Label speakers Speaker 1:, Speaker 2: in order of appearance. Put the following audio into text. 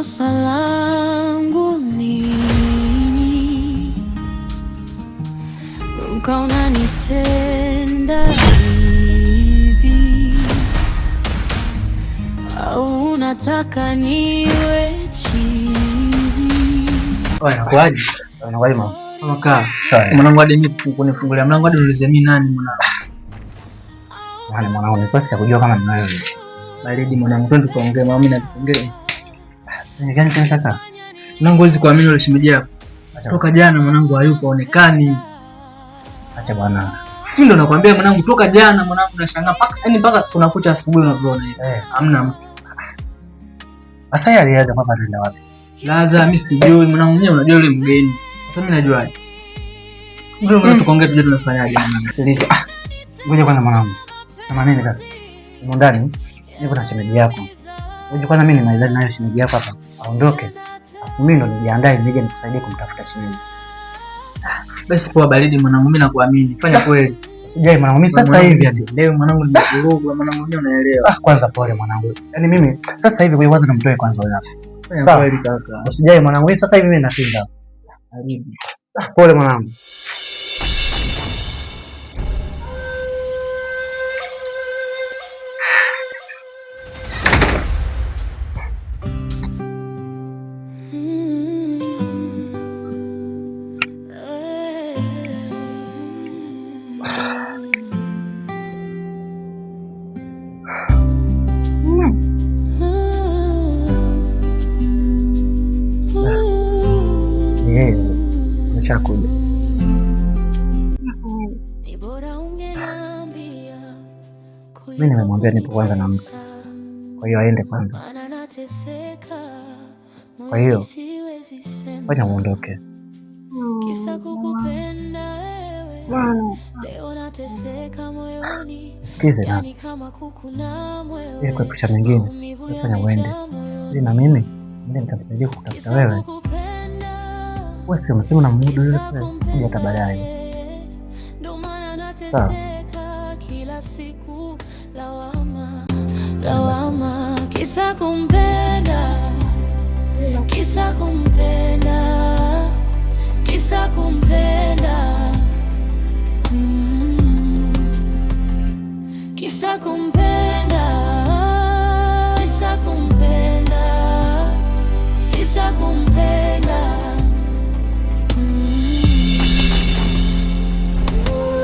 Speaker 1: kosa langu nini ukaona nitenda hivi? Au unataka niwe chizi?
Speaker 2: Inakuaje? Inakuaje mama? Kaka, mwanangu hadi mimi kunifungulia mlango hadi uniulize mimi nani mwanangu?
Speaker 3: Wale mwanangu nipasha kujua kama ni wewe.
Speaker 2: Baridi mwanangu, twende tuongee mama, mimi nakuongea.
Speaker 3: Ni gani tena kaka?
Speaker 2: Mwanangu huwezi kuamini yule shemeji yako. Toka jana mwanangu hayupo onekani.
Speaker 3: Acha bwana.
Speaker 2: Mimi ndo nakwambia mwanangu, toka jana mwanangu nashangaa mpaka tunakucha asubuhi unaona hivi. Hamna mtu.
Speaker 3: Sasa yeye aliaga papa ataenda wapi?
Speaker 2: Laza mimi sijui mwanangu, mwenyewe unajua yule mgeni. Sasa mimi najuaje? Ndio maana tukaongea tuje tunafanyaje mwanangu.
Speaker 3: Ngoja kwanza mwanangu. Kama nini kaka? Ni ndani. Niko na shemeji yako. Ngoja kwanza mimi nimalizane nayo shemeji yako hapa. Aondoke. Afu mimi ndo nijiandae nije nikusaidie kumtafuta shemeji.
Speaker 2: Basi poa baridi mwanangu, mimi nakuamini. Fanya kweli.
Speaker 3: Sijai mwanangu, mimi sasa hivi yani
Speaker 2: leo mwanangu nimevurugwa mwanangu, mwenyewe unaelewa.
Speaker 3: Kwanza pole mwanangu. Yaani mimi sasa hivi kwa kwanza namtoe kwanza huyo hapa.
Speaker 2: Fanya kweli kaka.
Speaker 3: Usijai mwanangu, mimi sasa hivi mimi nashinda. Baridi. Pole mwanangu. Nishakuja. Mimi nimemwambia nipo kwanza na mtu. Kwa hiyo aende kwanza. Kwa hiyo fanya muondoke. Sikize na ili kuepusha mengine, fanya uende ili na mimi ndio nitakusaidia kutafuta wewe. Wewe si umesema na muda yule kuja hata baadaye. Sawa.
Speaker 1: Lawama kisa kumpenda, kisa kumpenda, kisa kumpenda, kisa kumpenda, kisa kumpenda, kisa kumpenda.